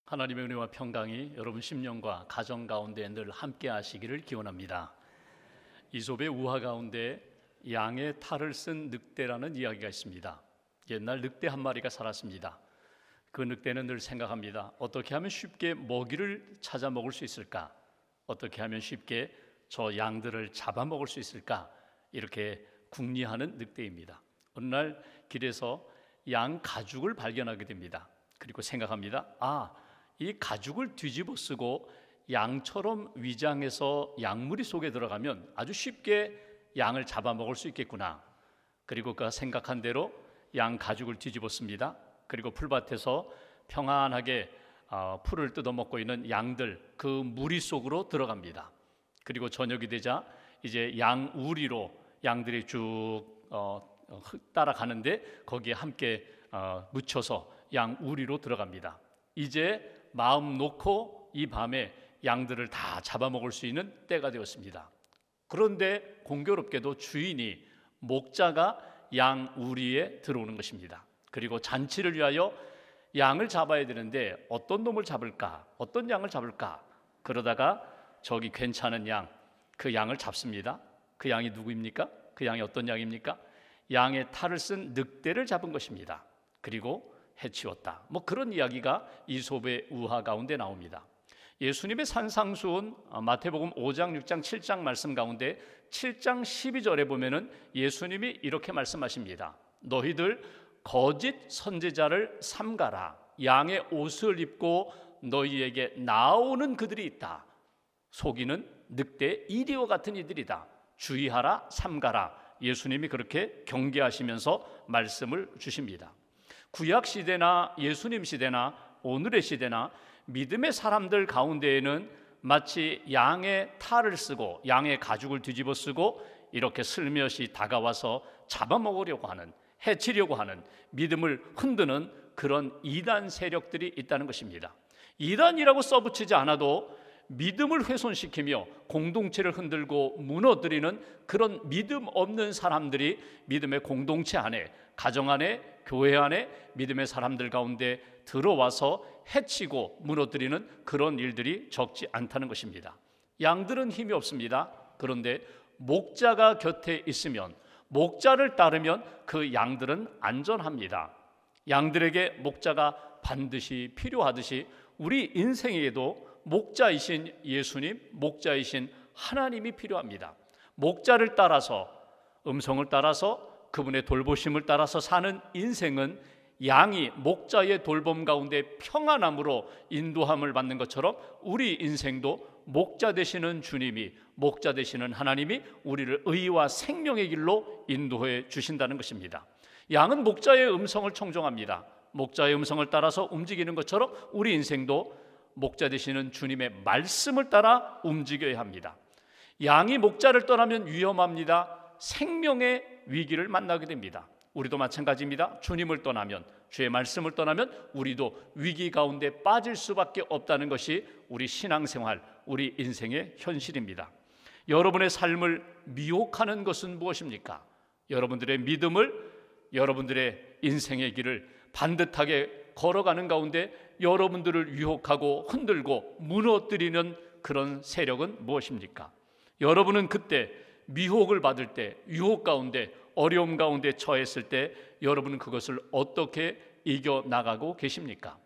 하나님의 은혜와 평강이 여러분 심령과 가정 가운데 늘 함께 하시기를 기원합니다. 이솝의 우화 가운데 양의 탈을 쓴 늑대라는 이야기가 있습니다. 옛날 늑대 한 마리가 살았습니다. 그 늑대는 늘 생각합니다. 어떻게 하면 쉽게 먹이를 찾아 먹을 수 있을까? 어떻게 하면 쉽게 저 양들을 잡아먹을 수 있을까? 이렇게 궁리하는 늑대입니다. 어느 날 길에서 양 가죽을 발견하게 됩니다. 그리고 생각합니다. 이 가죽을 뒤집어 쓰고 양처럼 위장해서 양무리 속에 들어가면 아주 쉽게 양을 잡아먹을 수 있겠구나. 그리고 그가 생각한 대로 양 가죽을 뒤집어 씁니다. 그리고 풀밭에서 평안하게 풀을 뜯어먹고 있는 양들, 그 무리 속으로 들어갑니다. 그리고 저녁이 되자 이제 양 우리로 양들이 쭉 따라가는데 거기에 함께 묻혀서 양 우리로 들어갑니다. 이제 마음 놓고 이 밤에 양들을 다 잡아먹을 수 있는 때가 되었습니다. 그런데 공교롭게도 주인이 목자가 양 우리에 들어오는 것입니다. 그리고 잔치를 위하여 양을 잡아야 되는데 어떤 놈을 잡을까? 어떤 양을 잡을까? 그러다가 저기 괜찮은 양, 그 양을 잡습니다. 그 양이 누구입니까? 그 양이 어떤 양입니까? 양의 탈을 쓴 늑대를 잡은 것입니다. 그리고 해치웠다. 그런 이야기가 이솝의 우화 가운데 나옵니다. 예수님의 산상수훈 마태복음 5장, 6장, 7장 말씀 가운데 7장 12절에 보면은 예수님이 이렇게 말씀하십니다. 너희들 거짓 선지자를 삼가라. 양의 옷을 입고 너희에게 나오는 그들이 있다. 속이는 늑대 이리와 같은 이들이다. 주의하라, 삼가라. 예수님이 그렇게 경계하시면서 말씀을 주십니다. 구약 시대나 예수님 시대나 오늘의 시대나 믿음의 사람들 가운데에는 마치 양의 탈을 쓰고 양의 가죽을 뒤집어 쓰고 이렇게 슬며시 다가와서 잡아먹으려고 하는, 해치려고 하는, 믿음을 흔드는 그런 이단 세력들이 있다는 것입니다. 이단이라고 써붙이지 않아도 믿음을 훼손시키며 공동체를 흔들고 무너뜨리는 그런 믿음 없는 사람들이 믿음의 공동체 안에, 가정 안에, 교회 안에 믿음의 사람들 가운데 들어와서 해치고 무너뜨리는 그런 일들이 적지 않다는 것입니다. 양들은 힘이 없습니다. 그런데 목자가 곁에 있으면, 목자를 따르면 그 양들은 안전합니다. 양들에게 목자가 반드시 필요하듯이 우리 인생에도 목자이신 예수님, 목자이신 하나님이 필요합니다. 목자를 따라서, 음성을 따라서, 그분의 돌보심을 따라서 사는 인생은 양이 목자의 돌봄 가운데 평안함으로 인도함을 받는 것처럼 우리 인생도 목자 되시는 주님이, 목자 되시는 하나님이 우리를 의와 생명의 길로 인도해 주신다는 것입니다. 양은 목자의 음성을 청종합니다. 목자의 음성을 따라서 움직이는 것처럼 우리 인생도 목자 되시는 주님의 말씀을 따라 움직여야 합니다. 양이 목자를 떠나면 위험합니다. 생명의 위기를 만나게 됩니다. 우리도 마찬가지입니다. 주님을 떠나면, 주의 말씀을 떠나면 우리도 위기 가운데 빠질 수밖에 없다는 것이 우리 신앙생활, 우리 인생의 현실입니다. 여러분의 삶을 미혹하는 것은 무엇입니까? 여러분들의 믿음을, 여러분들의 인생의 길을 반듯하게 걸어가는 가운데 여러분들을 유혹하고 흔들고 무너뜨리는 그런 세력은 무엇입니까? 여러분은 그때 미혹을 받을 때, 유혹 가운데, 어려움 가운데 처했을 때 여러분은 그것을 어떻게 이겨나가고 계십니까?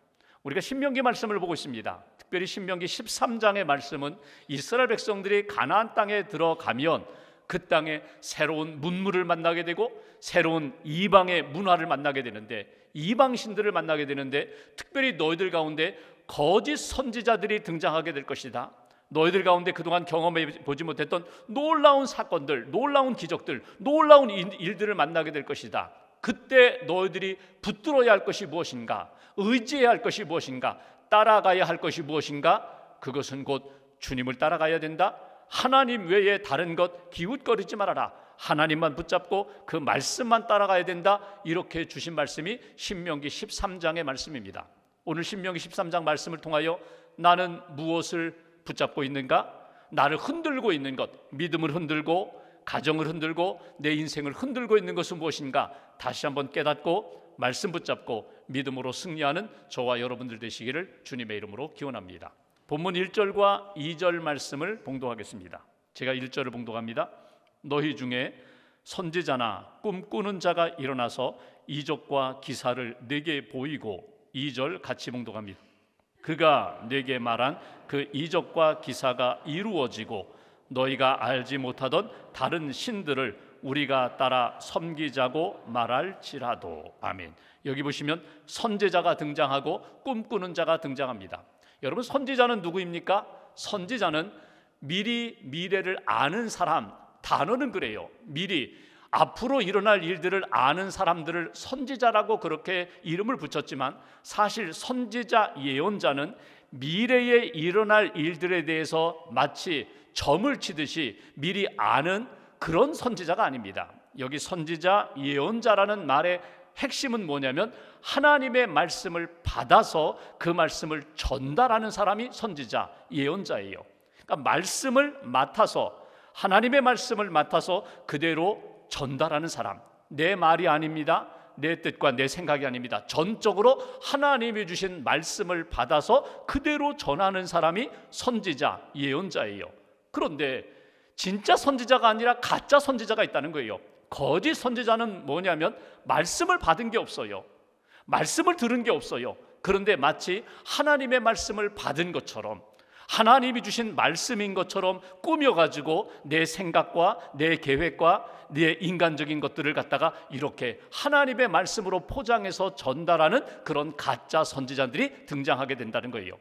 우리가 신명기 말씀을 보고 있습니다. 특별히 신명기 13장의 말씀은 이스라엘 백성들이 가나안 땅에 들어가면 그 땅에 새로운 문물을 만나게 되고 새로운 이방의 문화를 만나게 되는데, 이방신들을 만나게 되는데, 특별히 너희들 가운데 거짓 선지자들이 등장하게 될 것이다. 너희들 가운데 그동안 경험해 보지 못했던 놀라운 사건들, 놀라운 기적들, 놀라운 일들을 만나게 될 것이다. 그때 너희들이 붙들어야 할 것이 무엇인가? 의지해야 할 것이 무엇인가? 따라가야 할 것이 무엇인가? 그것은 곧 주님을 따라가야 된다. 하나님 외에 다른 것 기웃거리지 말아라. 하나님만 붙잡고 그 말씀만 따라가야 된다. 이렇게 주신 말씀이 신명기 13장의 말씀입니다. 오늘 신명기 13장 말씀을 통하여 나는 무엇을 붙잡고 있는가? 나를 흔들고 있는 것, 믿음을 흔들고 가정을 흔들고 내 인생을 흔들고 있는 것은 무엇인가 다시 한번 깨닫고 말씀 붙잡고 믿음으로 승리하는 저와 여러분들 되시기를 주님의 이름으로 기원합니다. 본문 1절과 2절 말씀을 봉독하겠습니다. 제가 1절을 봉독합니다. 너희 중에 선지자나 꿈꾸는 자가 일어나서 이적과 기사를 내게 보이고, 2절 같이 봉독합니다. 그가 내게 말한 그 이적과 기사가 이루어지고 너희가 알지 못하던 다른 신들을 우리가 따라 섬기자고 말할지라도. 아멘. 여기 보시면 선지자가 등장하고 꿈꾸는 자가 등장합니다. 여러분, 선지자는 누구입니까? 선지자는 미리 미래를 아는 사람, 단어는 그래요. 미리 앞으로 일어날 일들을 아는 사람들을 선지자라고 그렇게 이름을 붙였지만, 사실 선지자, 예언자는 미래에 일어날 일들에 대해서 마치 점을 치듯이 미리 아는 그런 선지자가 아닙니다. 여기 선지자, 예언자라는 말의 핵심은 뭐냐면 하나님의 말씀을 받아서 그 말씀을 전달하는 사람이 선지자, 예언자예요. 그러니까 말씀을 맡아서, 하나님의 말씀을 맡아서 그대로 전달하는 사람. 내 말이 아닙니다. 내 뜻과 내 생각이 아닙니다. 전적으로 하나님이 주신 말씀을 받아서 그대로 전하는 사람이 선지자, 예언자예요. 그런데 진짜 선지자가 아니라 가짜 선지자가 있다는 거예요. 거짓 선지자는 뭐냐면 말씀을 받은 게 없어요. 말씀을 들은 게 없어요. 그런데 마치 하나님의 말씀을 받은 것처럼, 하나님이 주신 말씀인 것처럼 꾸며가지고 내 생각과 내 계획과 내 인간적인 것들을 갖다가 이렇게 하나님의 말씀으로 포장해서 전달하는 그런 가짜 선지자들이 등장하게 된다는 거예요.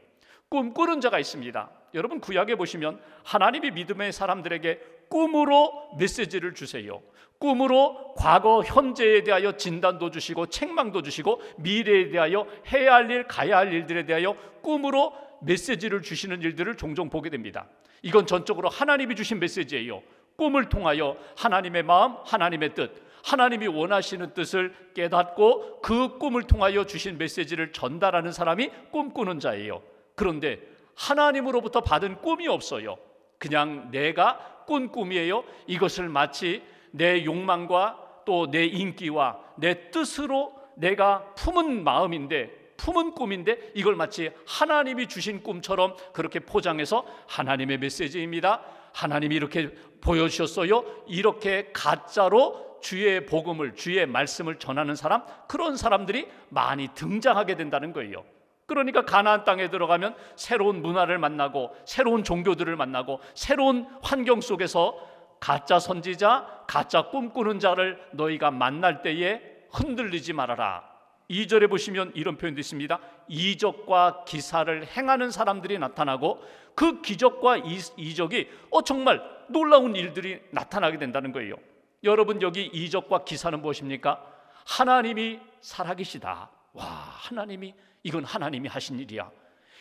꿈꾸는 자가 있습니다. 여러분, 구약에 보시면 하나님이 믿음의 사람들에게 꿈으로 메시지를 주세요. 꿈으로 과거, 현재에 대하여 진단도 주시고 책망도 주시고 미래에 대하여 해야 할 일, 가야 할 일들에 대하여 꿈으로 메시지를 주시는 일들을 종종 보게 됩니다. 이건 전적으로 하나님이 주신 메시지예요. 꿈을 통하여 하나님의 마음, 하나님의 뜻, 하나님이 원하시는 뜻을 깨닫고 그 꿈을 통하여 주신 메시지를 전달하는 사람이 꿈꾸는 자예요. 그런데 하나님으로부터 받은 꿈이 없어요. 그냥 내가 꾼 꿈이에요. 이것을 마치 내 욕망과 또 내 인기와 내 뜻으로 내가 품은 마음인데, 품은 꿈인데, 이걸 마치 하나님이 주신 꿈처럼 그렇게 포장해서 하나님의 메시지입니다, 하나님이 이렇게 보여주셨어요, 이렇게 가짜로 주의 복음을, 주의 말씀을 전하는 사람, 그런 사람들이 많이 등장하게 된다는 거예요. 그러니까 가나안 땅에 들어가면 새로운 문화를 만나고 새로운 종교들을 만나고 새로운 환경 속에서 가짜 선지자, 가짜 꿈꾸는 자를 너희가 만날 때에 흔들리지 말아라. 2절에 보시면 이런 표현도 있습니다. 이적과 기사를 행하는 사람들이 나타나고 그 기적과 이적이 정말 놀라운 일들이 나타나게 된다는 거예요. 여러분, 여기 이적과 기사는 무엇입니까? 하나님이 살아계시다. 와, 하나님이, 이건 하나님이 하신 일이야.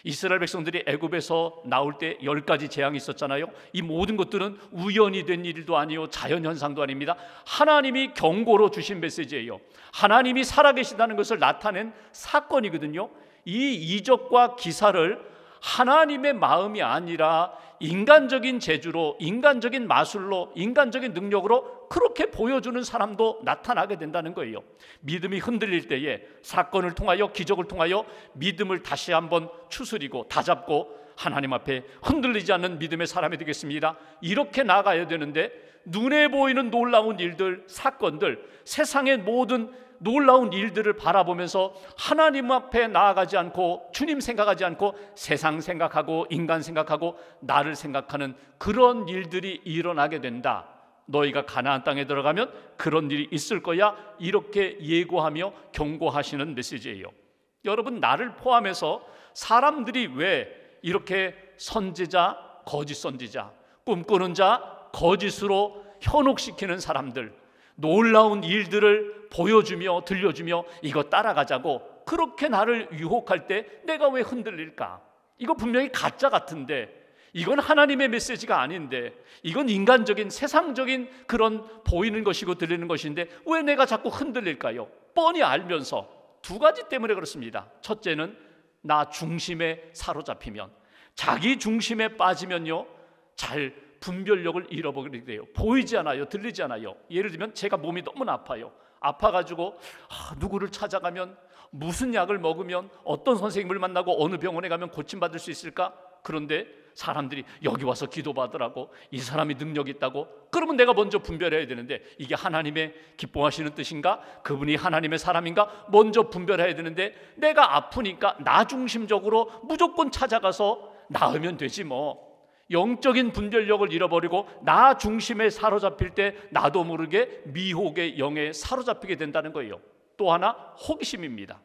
이스라엘 백성들이 애굽에서 나올 때 10가지 재앙이 있었잖아요. 이 모든 것들은 우연히 된 일도 아니요, 자연현상도 아닙니다. 하나님이 경고로 주신 메시지예요. 하나님이 살아계시다는 것을 나타낸 사건이거든요. 이 이적과 기사를 하나님의 마음이 아니라 인간적인 재주로, 인간적인 마술로, 인간적인 능력으로 그렇게 보여주는 사람도 나타나게 된다는 거예요. 믿음이 흔들릴 때에 사건을 통하여, 기적을 통하여 믿음을 다시 한번 추스리고 다잡고 하나님 앞에 흔들리지 않는 믿음의 사람이 되겠습니다. 이렇게 나가야 되는데 눈에 보이는 놀라운 일들, 사건들, 세상의 모든 놀라운 일들을 바라보면서 하나님 앞에 나아가지 않고 주님 생각하지 않고 세상 생각하고 인간 생각하고 나를 생각하는 그런 일들이 일어나게 된다. 너희가 가나안 땅에 들어가면 그런 일이 있을 거야. 이렇게 예고하며 경고하시는 메시지예요. 여러분, 나를 포함해서 사람들이 왜 이렇게 선지자, 거짓 선지자, 꿈꾸는 자, 거짓으로 현혹시키는 사람들, 놀라운 일들을 보여주며 들려주며 이거 따라가자고 그렇게 나를 유혹할 때 내가 왜 흔들릴까? 이거 분명히 가짜 같은데, 이건 하나님의 메시지가 아닌데, 이건 인간적인 세상적인 그런 보이는 것이고 들리는 것인데 왜 내가 자꾸 흔들릴까요? 뻔히 알면서. 두 가지 때문에 그렇습니다. 첫째는 나 중심에 사로잡히면, 자기 중심에 빠지면요, 잘 분별력을 잃어버리게 돼요. 보이지 않아요. 들리지 않아요. 예를 들면 제가 몸이 너무 아파요. 아파가지고 누구를 찾아가면, 무슨 약을 먹으면, 어떤 선생님을 만나고 어느 병원에 가면 고침받을 수 있을까? 그런데 사람들이 여기 와서 기도받으라고, 이 사람이 능력이 있다고, 그러면 내가 먼저 분별해야 되는데, 이게 하나님의 기뻐하시는 뜻인가? 그분이 하나님의 사람인가? 먼저 분별해야 되는데, 내가 아프니까 나 중심적으로 무조건 찾아가서 나으면 되지 뭐. 영적인 분별력을 잃어버리고 나 중심에 사로잡힐 때 나도 모르게 미혹의 영에 사로잡히게 된다는 거예요. 또 하나, 호기심입니다.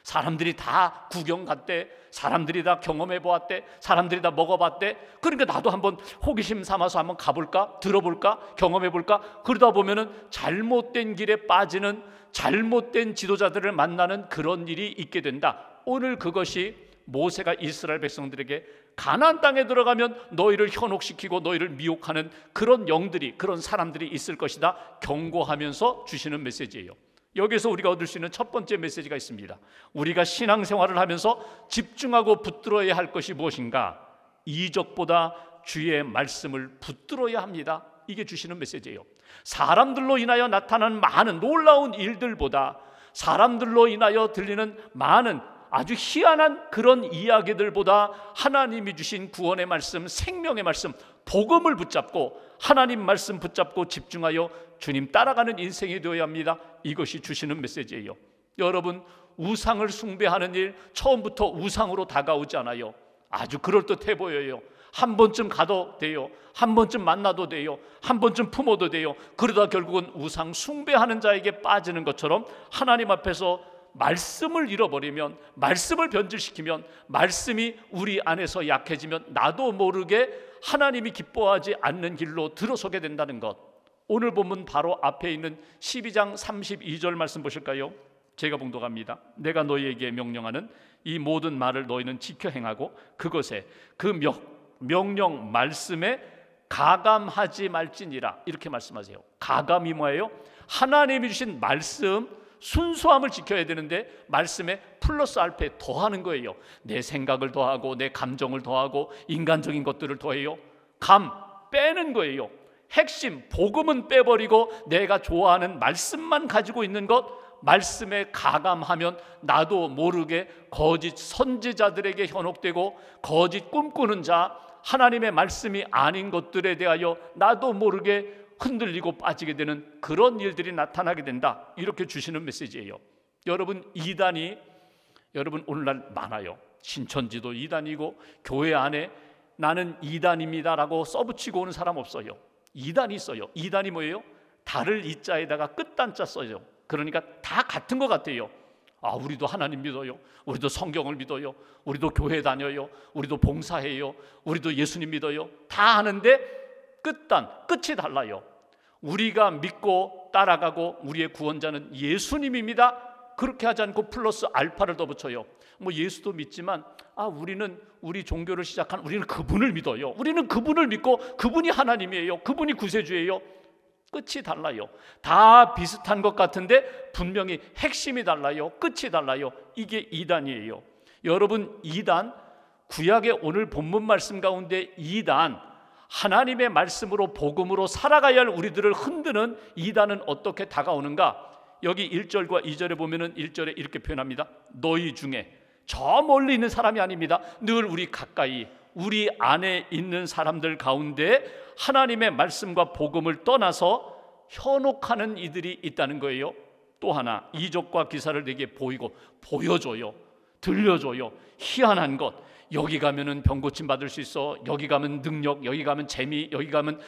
사람들이 다 구경 갔대, 사람들이 다 경험해 보았대, 사람들이 다 먹어봤대. 그러니까 나도 한번 호기심 삼아서 한번 가볼까, 들어볼까, 경험해 볼까. 그러다 보면은 잘못된 길에 빠지는, 잘못된 지도자들을 만나는 그런 일이 있게 된다. 오늘 그것이 모세가 이스라엘 백성들에게 가나안 땅에 들어가면 너희를 현혹시키고 너희를 미혹하는 그런 영들이, 그런 사람들이 있을 것이다 경고하면서 주시는 메시지예요. 여기서 우리가 얻을 수 있는 첫 번째 메시지가 있습니다. 우리가 신앙생활을 하면서 집중하고 붙들어야 할 것이 무엇인가? 이적보다 주의 말씀을 붙들어야 합니다. 이게 주시는 메시지예요. 사람들로 인하여 나타나는 많은 놀라운 일들보다, 사람들로 인하여 들리는 많은 아주 희한한 그런 이야기들보다 하나님이 주신 구원의 말씀, 생명의 말씀, 복음을 붙잡고 하나님 말씀 붙잡고 집중하여 주님 따라가는 인생이 되어야 합니다. 이것이 주시는 메시지예요. 여러분, 우상을 숭배하는 일 처음부터 우상으로 다가오지 않아요. 아주 그럴듯해 보여요. 한 번쯤 가도 돼요. 한 번쯤 만나도 돼요. 한 번쯤 품어도 돼요. 그러다 결국은 우상 숭배하는 자에게 빠지는 것처럼 하나님 앞에서 말씀을 잃어버리면, 말씀을 변질시키면, 말씀이 우리 안에서 약해지면 나도 모르게 하나님이 기뻐하지 않는 길로 들어서게 된다는 것. 오늘 본문 바로 앞에 있는 12장 32절 말씀 보실까요? 제가 봉독합니다. 내가 너희에게 명령하는 이 모든 말을 너희는 지켜 행하고 그것에 그 명령 말씀에 가감하지 말지니라. 이렇게 말씀하세요. 가감이 뭐예요? 하나님이 주신 말씀, 순수함을 지켜야 되는데 말씀에 플러스 알파에 더하는 거예요. 내 생각을 더하고 내 감정을 더하고 인간적인 것들을 더해요. 감 빼는 거예요. 핵심 복음은 빼버리고 내가 좋아하는 말씀만 가지고 있는 것, 말씀에 가감하면 나도 모르게 거짓 선지자들에게 현혹되고 거짓 꿈꾸는 자, 하나님의 말씀이 아닌 것들에 대하여 나도 모르게 흔들리고 빠지게 되는 그런 일들이 나타나게 된다. 이렇게 주시는 메시지예요. 여러분, 이단이 여러분 오늘날 많아요. 신천지도 이단이고 교회 안에 나는 이단입니다라고 써붙이고 오는 사람 없어요. 이단이 있어요. 이단이 뭐예요? 달을 이자에다가 끝단자 써요. 그러니까 다 같은 것 같아요. 우리도 하나님 믿어요. 우리도 성경을 믿어요. 우리도 교회 다녀요. 우리도 봉사해요. 우리도 예수님 믿어요. 다 하는데 끝이 달라요. 우리가 믿고 따라가고 우리의 구원자는 예수님입니다. 그렇게 하지 않고 플러스 알파를 더 붙여요. 뭐 예수도 믿지만 우리는 우리 종교를 시작한 우리는 그분을 믿어요. 우리는 그분을 믿고 그분이 하나님이에요. 그분이 구세주예요. 끝이 달라요. 다 비슷한 것 같은데 분명히 핵심이 달라요. 끝이 달라요. 이게 이단이에요. 여러분, 이단, 구약의 오늘 본문 말씀 가운데 이단, 하나님의 말씀으로 복음으로 살아가야 할 우리들을 흔드는 이단은 어떻게 다가오는가? 여기 1절과 2절에 보면은 1절에 이렇게 표현합니다. 너희 중에, 저 멀리 있는 사람이 아닙니다. 늘 우리 가까이, 우리 안에 있는 사람들 가운데 하나님의 말씀과 복음을 떠나서 현혹하는 이들이 있다는 거예요. 또 하나, 이적과 기사를 내게 보이고 보여줘요. 들려줘요. 희한한 것. 여기 가면은 병 고침 받을 수 있어. 여기 가면 능력, 여기 가면 재미, 여기 가면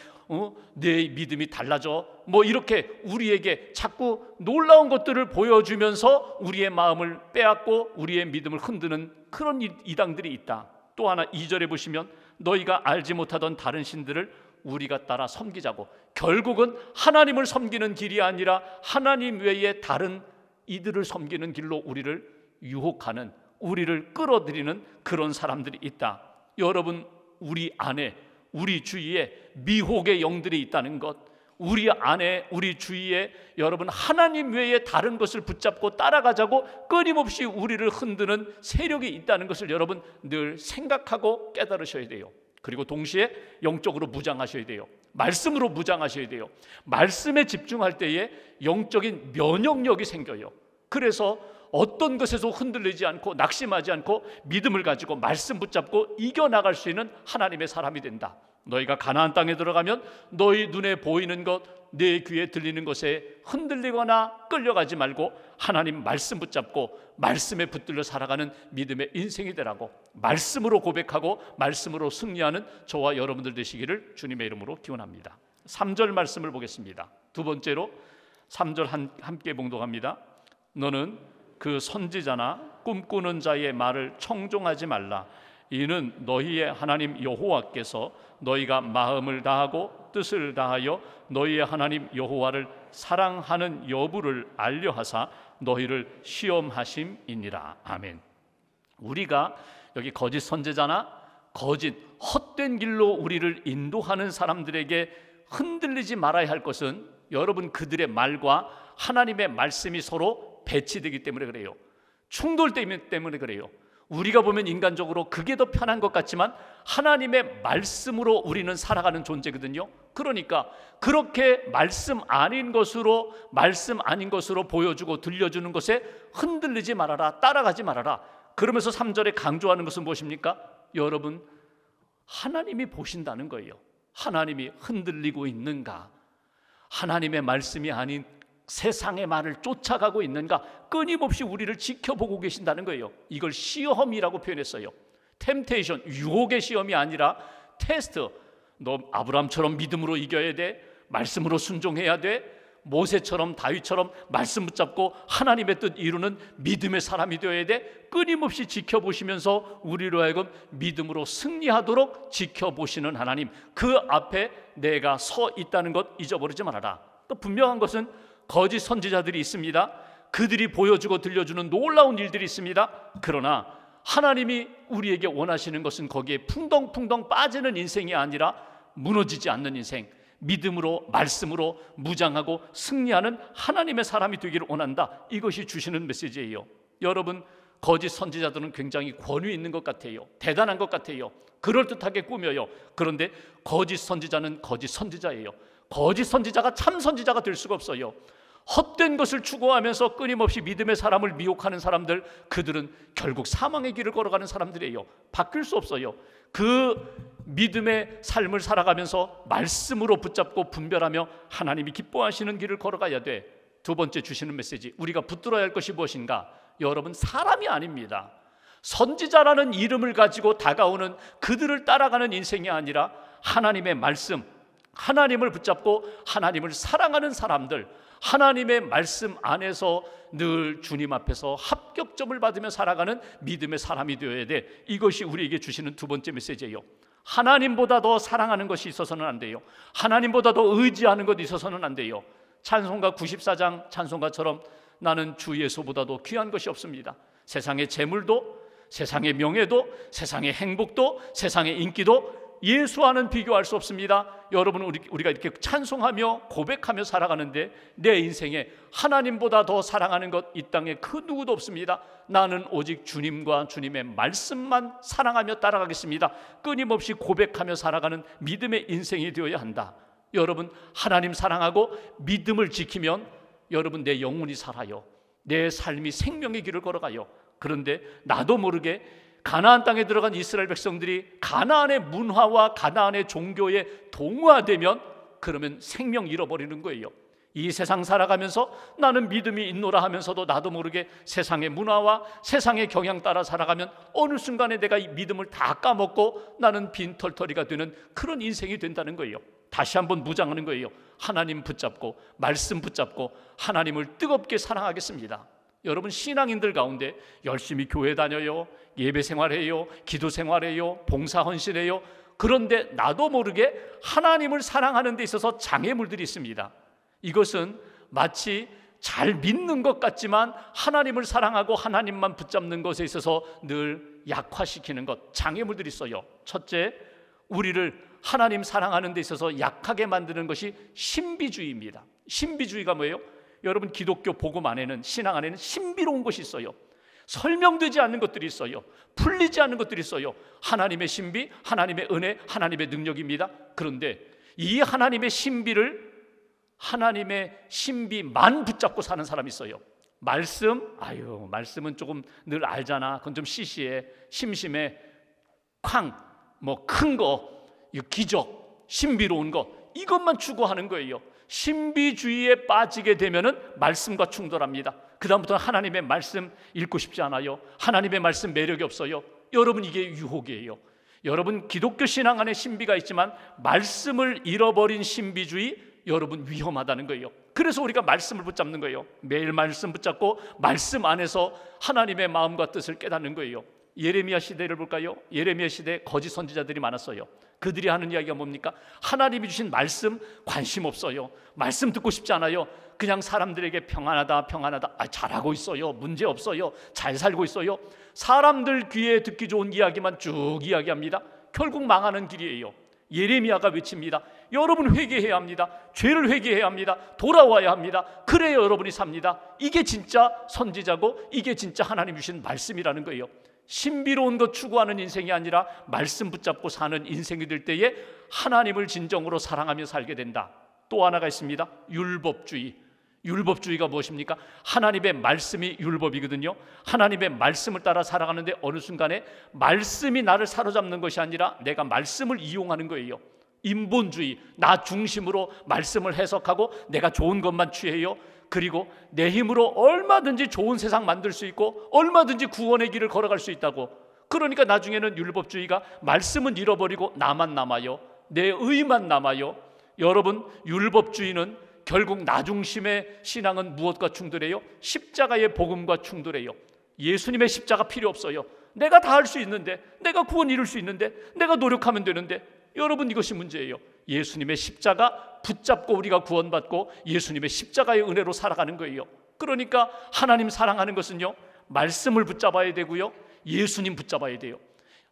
내 믿음이 달라져. 뭐 이렇게 우리에게 자꾸 놀라운 것들을 보여주면서 우리의 마음을 빼앗고 우리의 믿음을 흔드는 그런 이당들이 있다. 또 하나, 2절에 보시면 너희가 알지 못하던 다른 신들을 우리가 따라 섬기자고. 결국은 하나님을 섬기는 길이 아니라 하나님 외에 다른 이들을 섬기는 길로 우리를 유혹하는, 우리를 끌어들이는 그런 사람들이 있다. 여러분, 우리 안에, 우리 주위에 미혹의 영들이 있다는 것, 우리 안에, 우리 주위에 여러분 하나님 외에 다른 것을 붙잡고 따라가자고 끊임없이 우리를 흔드는 세력이 있다는 것을 여러분 늘 생각하고 깨달으셔야 돼요. 그리고 동시에 영적으로 무장하셔야 돼요. 말씀으로 무장하셔야 돼요. 말씀에 집중할 때에 영적인 면역력이 생겨요. 그래서 어떤 것에서 흔들리지 않고 낙심하지 않고 믿음을 가지고 말씀 붙잡고 이겨나갈 수 있는 하나님의 사람이 된다. 너희가 가나안 땅에 들어가면 너희 눈에 보이는 것, 내 귀에 들리는 것에 흔들리거나 끌려가지 말고 하나님 말씀 붙잡고 말씀에 붙들려 살아가는 믿음의 인생이 되라고, 말씀으로 고백하고 말씀으로 승리하는 저와 여러분들 되시기를 주님의 이름으로 기원합니다. 3절 말씀을 보겠습니다. 두 번째로 3절 함께 봉독합니다. 너는 그 선지자나 꿈꾸는 자의 말을 청종하지 말라. 이는 너희의 하나님 여호와께서 너희가 마음을 다하고 뜻을 다하여 너희의 하나님 여호와를 사랑하는 여부를 알려하사 너희를 시험하심이니라. 아멘. 우리가 여기 거짓 선지자나 거짓 헛된 길로 우리를 인도하는 사람들에게 흔들리지 말아야 할 것은 여러분 그들의 말과 하나님의 말씀이 서로 배치되기 때문에 그래요. 충돌 때문에 그래요. 우리가 보면 인간적으로 그게 더 편한 것 같지만 하나님의 말씀으로 우리는 살아가는 존재거든요. 그러니까 그렇게 말씀 아닌 것으로 보여주고 들려주는 것에 흔들리지 말아라, 따라가지 말아라. 그러면서 3절에 강조하는 것은 무엇입니까? 여러분, 하나님이 보신다는 거예요. 하나님이 흔들리고 있는가? 하나님의 말씀이 아닌 세상의 말을 쫓아가고 있는가? 끊임없이 우리를 지켜보고 계신다는 거예요. 이걸 시험이라고 표현했어요. 템테이션, 유혹의 시험이 아니라 테스트. 너 아브라함처럼 믿음으로 이겨야 돼. 말씀으로 순종해야 돼. 모세처럼 다윗처럼 말씀 붙잡고 하나님의 뜻 이루는 믿음의 사람이 되어야 돼. 끊임없이 지켜보시면서 우리로 하여금 믿음으로 승리하도록 지켜보시는 하나님, 그 앞에 내가 서 있다는 것 잊어버리지 말아라. 또 분명한 것은 거짓 선지자들이 있습니다. 그들이 보여주고 들려주는 놀라운 일들이 있습니다. 그러나 하나님이 우리에게 원하시는 것은 거기에 풍덩풍덩 빠지는 인생이 아니라 무너지지 않는 인생, 믿음으로 말씀으로 무장하고 승리하는 하나님의 사람이 되기를 원한다. 이것이 주시는 메시지예요. 여러분, 거짓 선지자들은 굉장히 권위 있는 것 같아요. 대단한 것 같아요. 그럴듯하게 꾸며요. 그런데 거짓 선지자는 거짓 선지자예요. 거짓 선지자가 참 선지자가 될 수가 없어요. 헛된 것을 추구하면서 끊임없이 믿음의 사람을 미혹하는 사람들, 그들은 결국 사망의 길을 걸어가는 사람들이에요. 바뀔 수 없어요. 그 믿음의 삶을 살아가면서 말씀으로 붙잡고 분별하며 하나님이 기뻐하시는 길을 걸어가야 돼. 두 번째 주시는 메시지, 우리가 붙들어야 할 것이 무엇인가? 여러분, 사람이 아닙니다. 선지자라는 이름을 가지고 다가오는 그들을 따라가는 인생이 아니라 하나님의 말씀, 하나님을 붙잡고 하나님을 사랑하는 사람들, 하나님의 말씀 안에서 늘 주님 앞에서 합격점을 받으며 살아가는 믿음의 사람이 되어야 돼. 이것이 우리에게 주시는 두 번째 메시지예요. 하나님보다 더 사랑하는 것이 있어서는 안 돼요. 하나님보다 더 의지하는 것이 있어서는 안 돼요. 찬송가 94장 찬송가처럼 나는 주 예수보다도 귀한 것이 없습니다. 세상의 재물도, 세상의 명예도, 세상의 행복도, 세상의 인기도 예수와는 비교할 수 없습니다. 여러분, 우리가 이렇게 찬송하며 고백하며 살아가는데 내 인생에 하나님보다 더 사랑하는 것 이 땅에 그 누구도 없습니다. 나는 오직 주님과 주님의 말씀만 사랑하며 따라가겠습니다. 끊임없이 고백하며 살아가는 믿음의 인생이 되어야 한다. 여러분, 하나님 사랑하고 믿음을 지키면 여러분 내 영혼이 살아요. 내 삶이 생명의 길을 걸어가요. 그런데 나도 모르게 가나안 땅에 들어간 이스라엘 백성들이 가나안의 문화와 가나안의 종교에 동화되면 그러면 생명 잃어버리는 거예요. 이 세상 살아가면서 나는 믿음이 있노라 하면서도 나도 모르게 세상의 문화와 세상의 경향 따라 살아가면 어느 순간에 내가 이 믿음을 다 까먹고 나는 빈털터리가 되는 그런 인생이 된다는 거예요. 다시 한번 무장하는 거예요. 하나님 붙잡고 말씀 붙잡고 하나님을 뜨겁게 사랑하겠습니다. 여러분, 신앙인들 가운데 열심히 교회 다녀요, 예배 생활해요, 기도 생활해요, 봉사 헌신해요. 그런데 나도 모르게 하나님을 사랑하는 데 있어서 장애물들이 있습니다. 이것은 마치 잘 믿는 것 같지만 하나님을 사랑하고 하나님만 붙잡는 것에 있어서 늘 약화시키는 것, 장애물들이 있어요. 첫째, 우리를 하나님 사랑하는 데 있어서 약하게 만드는 것이 신비주의입니다. 신비주의가 뭐예요? 여러분, 기독교 복음 안에는, 신앙 안에는 신비로운 것이 있어요. 설명되지 않는 것들이 있어요. 풀리지 않는 것들이 있어요. 하나님의 신비, 하나님의 은혜, 하나님의 능력입니다. 그런데 이 하나님의 신비를 하나님의 신비만 붙잡고 사는 사람이 있어요. 말씀은 조금 늘 알잖아. 그건 좀 시시해, 심심해. 큰 거, 기적, 신비로운 거, 이것만 추구하는 거예요. 신비주의에 빠지게 되면은 말씀과 충돌합니다. 그 다음부터는 하나님의 말씀 읽고 싶지 않아요. 하나님의 말씀 매력이 없어요. 여러분, 이게 유혹이에요. 여러분, 기독교 신앙 안에 신비가 있지만 말씀을 잃어버린 신비주의, 여러분 위험하다는 거예요. 그래서 우리가 말씀을 붙잡는 거예요. 매일 말씀 붙잡고 말씀 안에서 하나님의 마음과 뜻을 깨닫는 거예요. 예레미야 시대를 볼까요? 예레미야 시대에 거짓 선지자들이 많았어요. 그들이 하는 이야기가 뭡니까? 하나님이 주신 말씀 관심 없어요. 말씀 듣고 싶지 않아요. 그냥 사람들에게 평안하다, 잘하고 있어요, 문제 없어요, 잘 살고 있어요. 사람들 귀에 듣기 좋은 이야기만 쭉 이야기합니다. 결국 망하는 길이에요. 예레미야가 외칩니다. 여러분 회개해야 합니다. 죄를 회개해야 합니다. 돌아와야 합니다. 그래야 여러분이 삽니다. 이게 진짜 선지자고 이게 진짜 하나님 주신 말씀이라는 거예요. 신비로운 것 추구하는 인생이 아니라 말씀 붙잡고 사는 인생이 될 때에 하나님을 진정으로 사랑하며 살게 된다. 또 하나가 있습니다. 율법주의. 율법주의가 무엇입니까? 하나님의 말씀이 율법이거든요. 하나님의 말씀을 따라 살아가는데 어느 순간에 말씀이 나를 사로잡는 것이 아니라 내가 말씀을 이용하는 거예요. 인본주의, 나 중심으로 말씀을 해석하고 내가 좋은 것만 취해요. 그리고 내 힘으로 얼마든지 좋은 세상 만들 수 있고 얼마든지 구원의 길을 걸어갈 수 있다고. 그러니까 나중에는 율법주의가 말씀은 잃어버리고 나만 남아요. 내 의만 남아요. 여러분, 율법주의는 결국 나 중심의 신앙은 무엇과 충돌해요? 십자가의 복음과 충돌해요. 예수님의 십자가 필요 없어요. 내가 다 할 수 있는데, 내가 구원 이룰 수 있는데, 내가 노력하면 되는데. 여러분, 이것이 문제예요. 예수님의 십자가 붙잡고 우리가 구원받고 예수님의 십자가의 은혜로 살아가는 거예요. 그러니까 하나님 사랑하는 것은요, 말씀을 붙잡아야 되고요, 예수님 붙잡아야 돼요.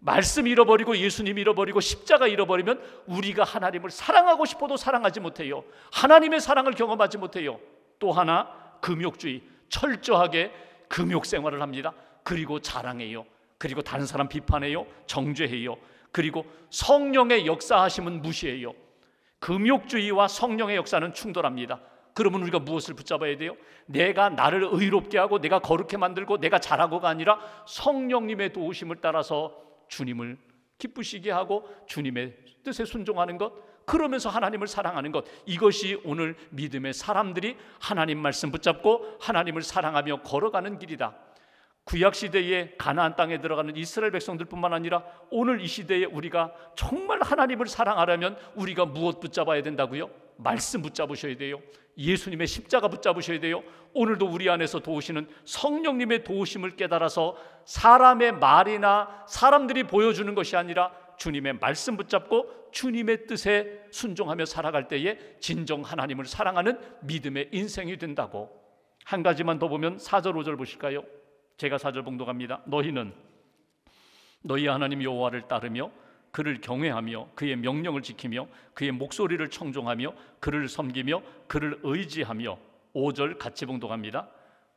말씀 잃어버리고 예수님 잃어버리고 십자가 잃어버리면 우리가 하나님을 사랑하고 싶어도 사랑하지 못해요. 하나님의 사랑을 경험하지 못해요. 또 하나, 금욕주의. 철저하게 금욕 생활을 합니다. 그리고 자랑해요. 그리고 다른 사람 비판해요. 정죄해요. 그리고 성령의 역사하심은 무시해요. 금욕주의와 성령의 역사는 충돌합니다. 그러면 우리가 무엇을 붙잡아야 돼요? 내가 나를 의롭게 하고 내가 거룩해 만들고 내가 잘하고가 아니라 성령님의 도우심을 따라서 주님을 기쁘시게 하고 주님의 뜻에 순종하는 것, 그러면서 하나님을 사랑하는 것, 이것이 오늘 믿음의 사람들이 하나님 말씀 붙잡고 하나님을 사랑하며 걸어가는 길이다. 구약시대에 가나안 땅에 들어가는 이스라엘 백성들뿐만 아니라 오늘 이 시대에 우리가 정말 하나님을 사랑하려면 우리가 무엇 붙잡아야 된다고요? 말씀 붙잡으셔야 돼요. 예수님의 십자가 붙잡으셔야 돼요. 오늘도 우리 안에서 도우시는 성령님의 도우심을 깨달아서 사람의 말이나 사람들이 보여주는 것이 아니라 주님의 말씀 붙잡고 주님의 뜻에 순종하며 살아갈 때에 진정 하나님을 사랑하는 믿음의 인생이 된다고. 한 가지만 더 보면 4절 5절 보실까요? 제가 4절 봉독합니다. 너희는 너희 하나님 여호와를 따르며 그를 경외하며 그의 명령을 지키며 그의 목소리를 청종하며 그를 섬기며 그를 의지하며. 5절 같이 봉독합니다.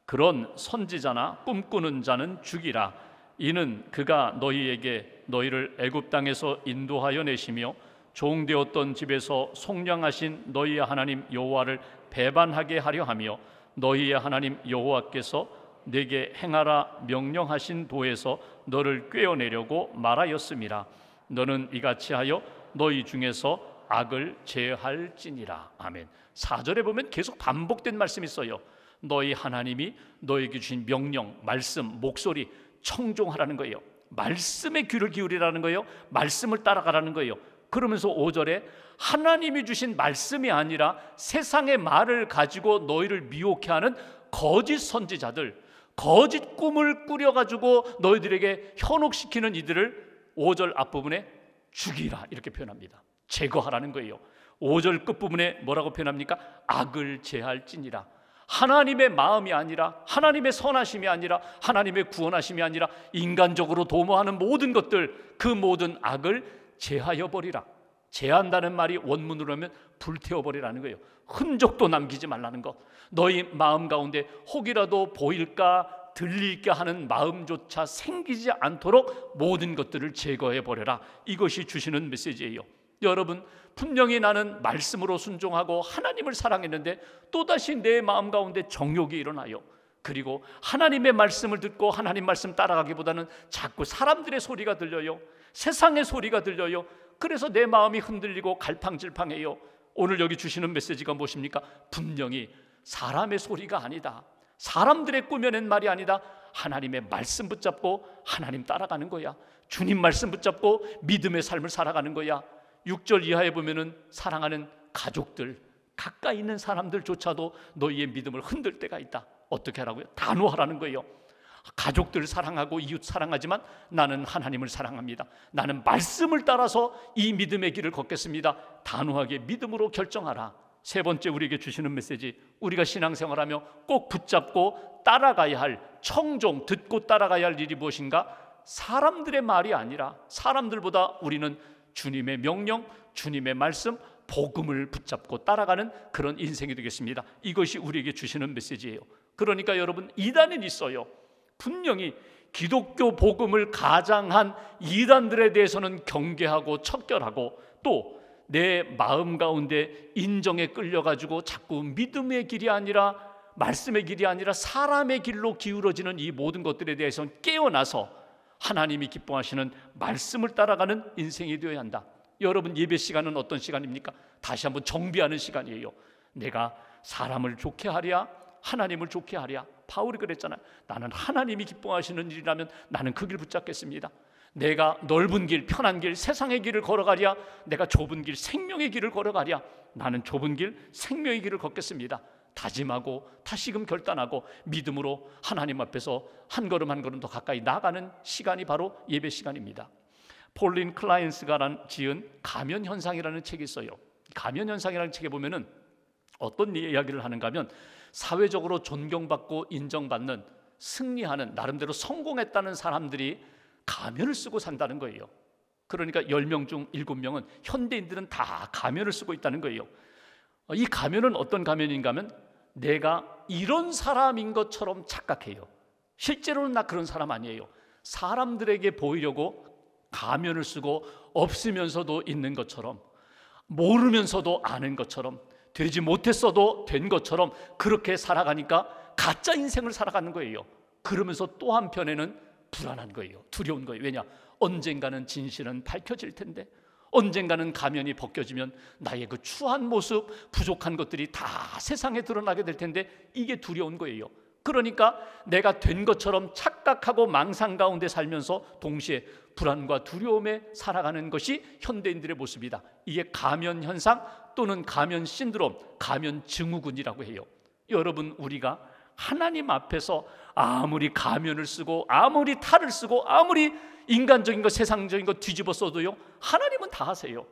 그런 선지자나 꿈꾸는 자는 죽이라. 이는 그가 너희에게 너희를 애굽 땅에서 인도하여 내시며 종되었던 집에서 속량하신 너희의 하나님 여호와를 배반하게 하려 하며 너희의 하나님 여호와께서 내게 행하라 명령하신 도에서 너를 꿰어내려고 말하였음이라. 너는 이같이 하여 너희 중에서 악을 제할지니라. 아멘. 4절에 보면 계속 반복된 말씀이 있어요. 너희 하나님이 너에게 주신 명령, 말씀, 목소리 청종하라는 거예요. 말씀에 귀를 기울이라는 거예요. 말씀을 따라가라는 거예요. 그러면서 5절에 하나님이 주신 말씀이 아니라 세상의 말을 가지고 너희를 미혹해 하는 거짓 선지자들, 거짓 꿈을 꾸려가지고 너희들에게 현혹시키는 이들을 5절 앞부분에 죽이라 이렇게 표현합니다. 제거하라는 거예요. 5절 끝부분에 뭐라고 표현합니까? 악을 제할지니라. 하나님의 마음이 아니라, 하나님의 선하심이 아니라, 하나님의 구원하심이 아니라 인간적으로 도모하는 모든 것들, 그 모든 악을 제하여 버리라. 제한다는 말이 원문으로 하면 불태워버리라는 거예요. 흔적도 남기지 말라는 것. 너희 마음 가운데 혹이라도 보일까 들리게 하는 마음조차 생기지 않도록 모든 것들을 제거해 버려라. 이것이 주시는 메시지예요. 여러분, 분명히 나는 말씀으로 순종하고 하나님을 사랑했는데 또다시 내 마음 가운데 정욕이 일어나요. 그리고 하나님의 말씀을 듣고 하나님 말씀 따라가기보다는 자꾸 사람들의 소리가 들려요. 세상의 소리가 들려요. 그래서 내 마음이 흔들리고 갈팡질팡해요. 오늘 여기 주시는 메시지가 무엇입니까? 분명히 사람의 소리가 아니다. 사람들의 꾸며낸 말이 아니다. 하나님의 말씀 붙잡고 하나님 따라가는 거야. 주님 말씀 붙잡고 믿음의 삶을 살아가는 거야. 6절 이하에 보면은 사랑하는 가족들, 가까이 있는 사람들조차도 너희의 믿음을 흔들 때가 있다. 어떻게 하라고요? 단호하라는 거예요. 가족들 사랑하고 이웃 사랑하지만 나는 하나님을 사랑합니다. 나는 말씀을 따라서 이 믿음의 길을 걷겠습니다. 단호하게 믿음으로 결정하라. 세 번째 우리에게 주시는 메시지, 우리가 신앙생활하며 꼭 붙잡고 따라가야 할, 청종, 듣고 따라가야 할 일이 무엇인가? 사람들의 말이 아니라 사람들보다 우리는 주님의 명령, 주님의 말씀, 복음을 붙잡고 따라가는 그런 인생이 되겠습니다. 이것이 우리에게 주시는 메시지예요. 그러니까 여러분, 이단은 있어요. 분명히 기독교 복음을 가장한 이단들에 대해서는 경계하고 척결하고, 또 내 마음 가운데 인정에 끌려가지고 자꾸 믿음의 길이 아니라 말씀의 길이 아니라 사람의 길로 기울어지는 이 모든 것들에 대해서는 깨어나서 하나님이 기뻐하시는 말씀을 따라가는 인생이 되어야 한다. 여러분, 예배 시간은 어떤 시간입니까? 다시 한번 정비하는 시간이에요. 내가 사람을 좋게 하랴, 하나님을 좋게 하랴. 바울이 그랬잖아요. 나는 하나님이 기뻐하시는 일이라면 나는 그 길 붙잡겠습니다. 내가 넓은 길, 편한 길, 세상의 길을 걸어가랴, 내가 좁은 길, 생명의 길을 걸어가랴, 나는 좁은 길, 생명의 길을 걷겠습니다. 다짐하고 다시금 결단하고 믿음으로 하나님 앞에서 한 걸음 한 걸음 더 가까이 나가는 시간이 바로 예배 시간입니다. 폴린 클라인스가 지은 가면현상이라는 책이 있어요. 가면현상이라는 책에 보면은 어떤 이야기를 하는가 하면, 사회적으로 존경받고 인정받는, 승리하는, 나름대로 성공했다는 사람들이 가면을 쓰고 산다는 거예요. 그러니까 10명 중 7명은, 현대인들은 다 가면을 쓰고 있다는 거예요. 이 가면은 어떤 가면인가 하면, 내가 이런 사람인 것처럼 착각해요. 실제로는 나 그런 사람 아니에요. 사람들에게 보이려고 가면을 쓰고 없으면서도 있는 것처럼, 모르면서도 아는 것처럼, 되지 못했어도 된 것처럼 그렇게 살아가니까 가짜 인생을 살아가는 거예요. 그러면서 또 한편에는 불안한 거예요. 두려운 거예요. 왜냐? 언젠가는 진실은 밝혀질 텐데, 언젠가는 가면이 벗겨지면 나의 그 추한 모습, 부족한 것들이 다 세상에 드러나게 될 텐데, 이게 두려운 거예요. 그러니까 내가 된 것처럼 착각하고 망상 가운데 살면서 동시에 불안과 두려움에 살아가는 것이 현대인들의 모습이다. 이게 가면 현상 또는 가면 신드롬, 가면 증후군이라고 해요. 여러분, 우리가 하나님 앞에서 아무리 가면을 쓰고 아무리 탈을 쓰고 아무리 인간적인 것, 세상적인 것 뒤집어 써도요, 하나님은 다 하세요.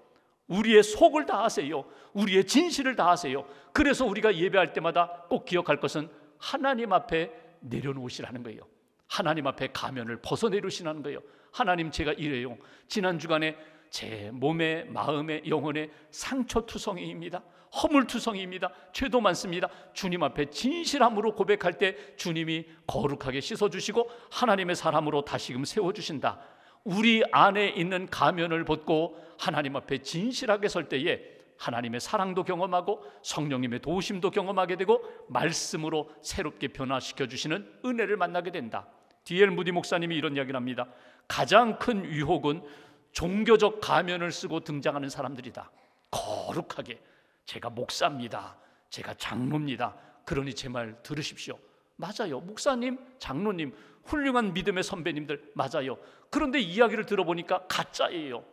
우리의 속을 다 하세요. 우리의 진실을 다 하세요. 그래서 우리가 예배할 때마다 꼭 기억할 것은 하나님 앞에 내려놓으시라는 거예요. 하나님 앞에 가면을 벗어내려시라는 거예요. 하나님, 제가 이래요. 지난 주간에 제 몸에, 마음에, 영혼에 상처투성이입니다. 허물투성이입니다. 죄도 많습니다. 주님 앞에 진실함으로 고백할 때 주님이 거룩하게 씻어주시고 하나님의 사람으로 다시금 세워주신다. 우리 안에 있는 가면을 벗고 하나님 앞에 진실하게 설 때에 하나님의 사랑도 경험하고 성령님의 도우심도 경험하게 되고 말씀으로 새롭게 변화시켜 주시는 은혜를 만나게 된다. D.L. 무디 목사님이 이런 이야기를 합니다. 가장 큰 유혹은 종교적 가면을 쓰고 등장하는 사람들이다. 거룩하게, 제가 목사입니다, 제가 장로입니다, 그러니 제 말 들으십시오. 맞아요. 목사님, 장로님, 훌륭한 믿음의 선배님들 맞아요. 그런데 이야기를 들어보니까 가짜예요.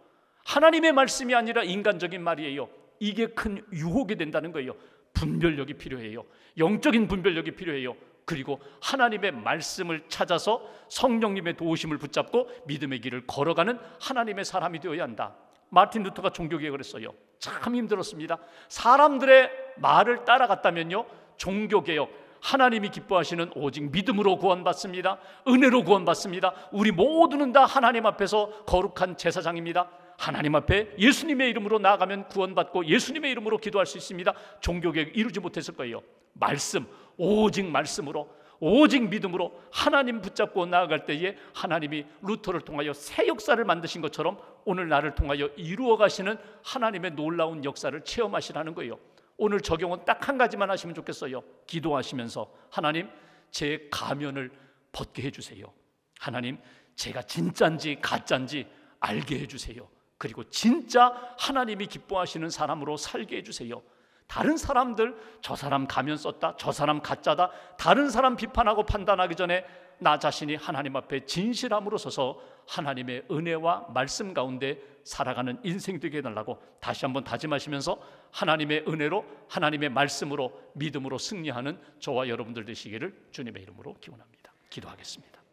하나님의 말씀이 아니라 인간적인 말이에요. 이게 큰 유혹이 된다는 거예요. 분별력이 필요해요. 영적인 분별력이 필요해요. 그리고 하나님의 말씀을 찾아서 성령님의 도우심을 붙잡고 믿음의 길을 걸어가는 하나님의 사람이 되어야 한다. 마틴 루터가 종교개혁을 했어요. 참 힘들었습니다. 사람들의 말을 따라갔다면요, 종교개혁, 하나님이 기뻐하시는 오직 믿음으로 구원받습니다. 은혜로 구원받습니다. 우리 모두는 다 하나님 앞에서 거룩한 제사장입니다. 하나님 앞에 예수님의 이름으로 나아가면 구원받고 예수님의 이름으로 기도할 수 있습니다. 종교개혁 이루지 못했을 거예요. 말씀, 오직 말씀으로, 오직 믿음으로 하나님 붙잡고 나아갈 때에 하나님이 루터를 통하여 새 역사를 만드신 것처럼 오늘 나를 통하여 이루어 가시는 하나님의 놀라운 역사를 체험하시라는 거예요. 오늘 적용은 딱 한 가지만 하시면 좋겠어요. 기도하시면서 하나님, 제 가면을 벗게 해주세요. 하나님, 제가 진짜인지 가짜인지 알게 해주세요. 그리고 진짜 하나님이 기뻐하시는 사람으로 살게 해주세요. 다른 사람들, 저 사람 가면 썼다, 저 사람 가짜다, 다른 사람 비판하고 판단하기 전에 나 자신이 하나님 앞에 진실함으로 서서 하나님의 은혜와 말씀 가운데 살아가는 인생 되게 해달라고 다시 한번 다짐하시면서 하나님의 은혜로, 하나님의 말씀으로, 믿음으로 승리하는 저와 여러분들 되시기를 주님의 이름으로 기원합니다. 기도하겠습니다.